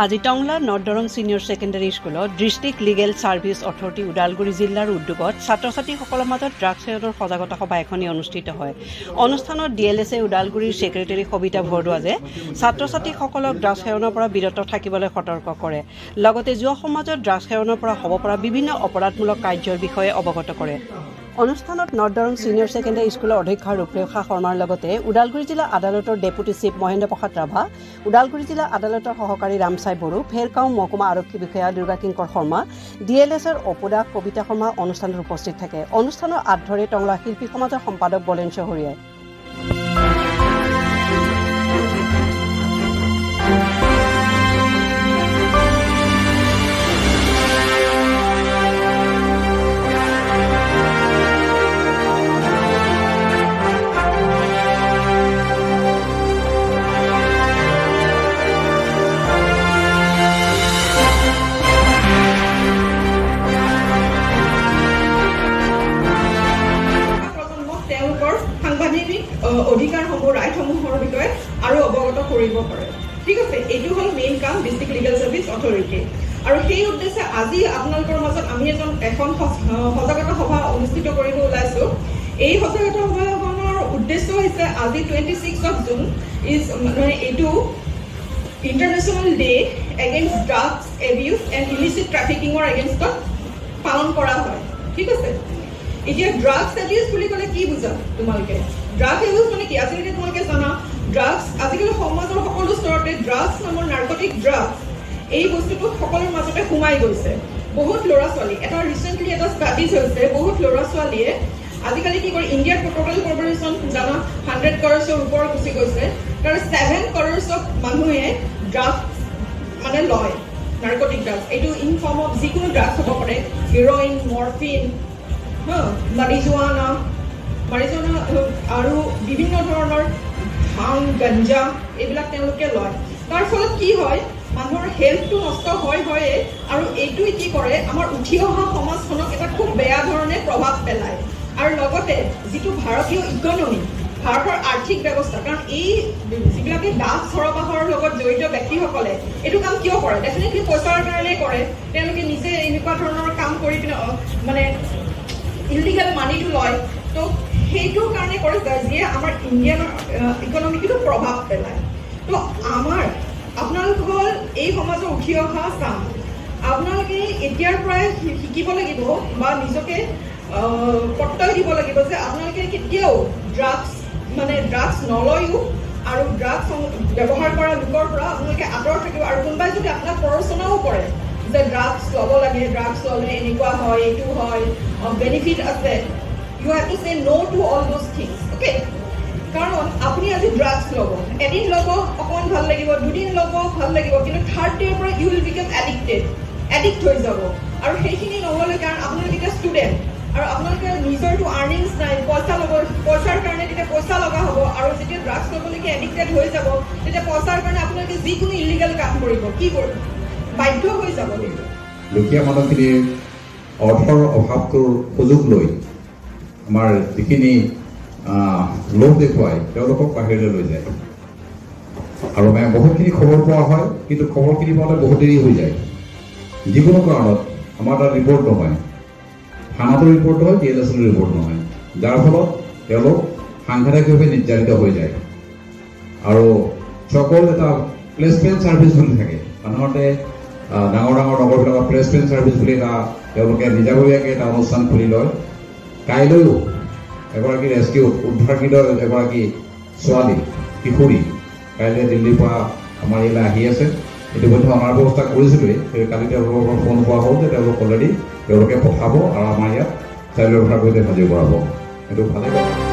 আজি Tangla North Darrang senior secondary স্কুলত district legal service authority Udalguri জিলাৰ উদ্যোগত ছাত্ৰ-ছাত্ৰীসকলৰ মাজত ড্ৰাগছ সেৱনৰ সজাগতা সভা এখনি অনুষ্ঠিত হয়। অনুষ্ঠানত ডিএলএছএ উদালগুৰিৰ সেক্ৰেটাৰী সবিতা ভৰদ্বাজে ছাত্ৰ-ছাত্ৰীসকলক ড্ৰাগছ সেৱনৰ পৰা বিৰত থাকিবলৈ সতৰ্ক কৰে। লগতে যুৱ সমাজত ড্ৰাগছ সেৱনৰ পৰা হ'ব পৰা বিভিন্ন অপৰাধমূলক কাৰ্যৰ বিষয়ে অৱগত কৰে। অনুষ্ঠানত নৰ্থ দৰং সিনিয়ৰ সেকেন্ডাৰী স্কুলৰ অধ্যক্ষ ৰূপৰেখা শৰ্মাৰ লগতে উদালগুৰি জিলা আদালতৰ ডেপুটি চিফ মহেন্দ্ৰ প্ৰসাদ ৰাভা, উদালগুৰি জিলা আদালতৰ সহকাৰী ৰামচাই বড়ো, ফেৰগাঁও মহকুমা আৰক্ষী বিষয়া দুৰ্গাকিংকৰ শৰ্মা, ডিএলএছৰ অপদা কবিতা শৰ্মা অনুষ্ঠানত উপস্থিত থাকে। অনুষ্ঠানৰ আধৰে টংলা শিল্পী সমাজৰ সম্পাদক বলেন চহৰীয়াই অধিকাৰসমূহ ৰাইটসমূহৰ বিষয়ে আৰু অৱগত কৰিব পাৰে। ঠিক আছে, এইটো হ'ল মেইন কাম ডিস্ট্ৰিক্ট লিগেল সাৰ্ভিস অথৰিটি। আৰু সেই উদ্দেশ্যে আজি আপোনালোকৰ মাজত আমি এখন সজাগতা সভা অনুষ্ঠিত কৰিব ওলাইছো। এই সজাগতা সভাখনৰ উদ্দেশ্য হৈছে আজি 26 জুন মানে এইটো international day against drugs abuse and illicit ট্ৰাফিকিঙৰ এগেইনষ্টত পালন কৰা হয়। ঠিক আছে, এতিয়া ড্ৰাগছ এবিউজ বুলি ক'লে কি বুজা তোমালোকে? ড্ৰাগছ এবিউজ মানে কি? আজিকালি তোমালোকে জানা ড্ৰাগছ আজিকালি সমাজৰ সকলো স্তৰতে ড্ৰাগছ নামৰ নাৰ্কটিক ড্ৰাগছ এই বস্তুটো সকলোৰ মাজতে সোমাই গৈছে। বহুত ল'ৰা ছোৱালী এটা ৰিচেণ্টলি এটা ষ্টাডিজ হৈছে, বহুত ল'ৰা ছোৱালীয়ে আজিকালি কি কৰে, ইণ্ডিয়াৰ টোটেল পপুলেশ্যন জানা 100 crores ওপৰত গুচি গৈছে। তাৰ 7 crores মানুহে ড্ৰাগছ মানে লয়, নাৰ্কটিক ড্ৰাগছ। এইটো ইন ফৰ্ম অফ যিকোনো ড্ৰাগছ হ'ব পাৰে, হিৰইন, মৰ্ফিন, মাৰিজুৱানা আৰু বিভিন্ন ধৰণৰ ভাং, গাঞ্জা এইবিলাক তেওঁলোকে লয়। তাৰ ফলত কি হয়, মানুহৰ হেল্থটো নষ্ট হয়ে আৰু এইটোৱে কি কৰে, আমাৰ উঠি অহা সমাজখনক এটা খুব বেয়া ধৰণে প্ৰভাৱ পেলায়। আৰু লগতে যিটো ভাৰতীয় ইকনমি, ভাৰতৰ আৰ্থিক ব্যৱস্থা, কাৰণ এই যিবিলাকে দাস সৰবৰাহৰ লগত জড়িত ব্যক্তিসকলে এইটো কাম কিয় কৰে? ডেফিনেটলি পইচাৰ কাৰণে কৰে। তেওঁলোকে নিজে এনেকুৱা ধৰণৰ কাম কৰি পিনে মানে ইলিগেল মানিটো লয়। তো সেইটোৰ কাৰণে কৰে যিয়ে আমাৰ ইণ্ডিয়ান ইকনমিকটো প্ৰভাৱ পেলায়। তো আপোনালোকৰ এই সমাজৰ উঠি অহা চাম আপোনালোকে এতিয়াৰ পৰাই শিকিব লাগিব বা নিজকে প্ৰত্যয় দিব লাগিব যে আপোনালোকে কেতিয়াও ড্ৰাগছ নলয়ো আৰু ড্ৰাগছ ব্যৱহাৰ কৰা লোকৰ পৰা আপোনালোকে আঁতৰত থাকিব। আৰু কোনোবাই যদি আপোনাক প্ৰৰোচনাও কৰে যে ড্ৰাগছ ল'ব লাগে, ড্ৰাগছ ল'লে এনেকুৱা হয়, এইটো হয়, বেনিফিট আছে, you have to say no to all those things, okay? কাৰণ আপুনি আজি ড্ৰাগছ ল'ব, এদিন ল'ব অকণমান ভাল লাগিব, দুদিন ল'ব ভাল লাগিব, কিন্তু থাৰ্ড ডে'ৰ পৰা ইউ উইল বিকাম এডিক্ট হৈ যাব। আৰু সেইখিনি নহ'লে কাৰণ আপোনালোকে এতিয়া ষ্টুডেণ্ট আৰু আপোনালোকে নিজৰটো আৰ্নিংছ নাই, পইচাৰ কাৰণে তেতিয়া পইচা লগা হ'ব। আৰু যেতিয়া ড্ৰাগছ ল'বলৈকে এডিক্টেড হৈ যাব তেতিয়া পইচাৰ কাৰণে আপোনালোকে যিকোনো ইলিগেল কাম কৰিব, কি কৰিব, বাধ্য হৈ যাব লাগিব। দুখীয়া মানুহখিনিৰ অৰ্থৰ অভাৱটোৰ সুযোগ লৈ আমাৰ যিখিনি লোভ দেখুৱাই তেওঁলোকক বাহিৰলৈ লৈ যায়। আৰু বহুতখিনি খবৰ পোৱা হয়, কিন্তু খবৰখিনি পাওঁতে বহুত দেৰি হৈ যায়। যিকোনো কাৰণত আমাৰ তাত ৰিপৰ্ট নহয়, থানাটোৰ ৰিপৰ্ট হয়, ডিএলএছৰ ৰিপৰ্ট নহয়, যাৰ ফলত তেওঁলোক সাংঘাতিকভাৱে নিৰ্যাতিত হৈ যায়। আৰু সকল এটা প্লেচমেণ্ট ছাৰ্ভিচ বুলি থাকে, সাধাৰণতে ডাঙৰ নগৰবিলাকৰ প্লেচমেণ্ট ছাৰ্ভিচ বুলি এটা তেওঁলোকে নিজাববীয়াকৈ এটা অনুষ্ঠান খুলি লয়। কাইলৈও এগৰাকী উদ্ধাৰকৃত এগৰাকী ছোৱালী কিশোৰী কাইলৈ দিল্লীৰ পৰা আমাৰ ইয়ালৈ আহি আছে। ইতিমধ্যে অনাৰ ব্যৱস্থা কৰিছিলোঁৱেই, কালি তেওঁলোকৰ ফোন পোৱা হ'ল যে তেওঁলোকে পঠাব আৰু আমাৰ ইয়াত চাইল্ড ৱেলফেয়াৰ কৰি হাজিৰ কৰাব। সেইটো ভালেই কথা।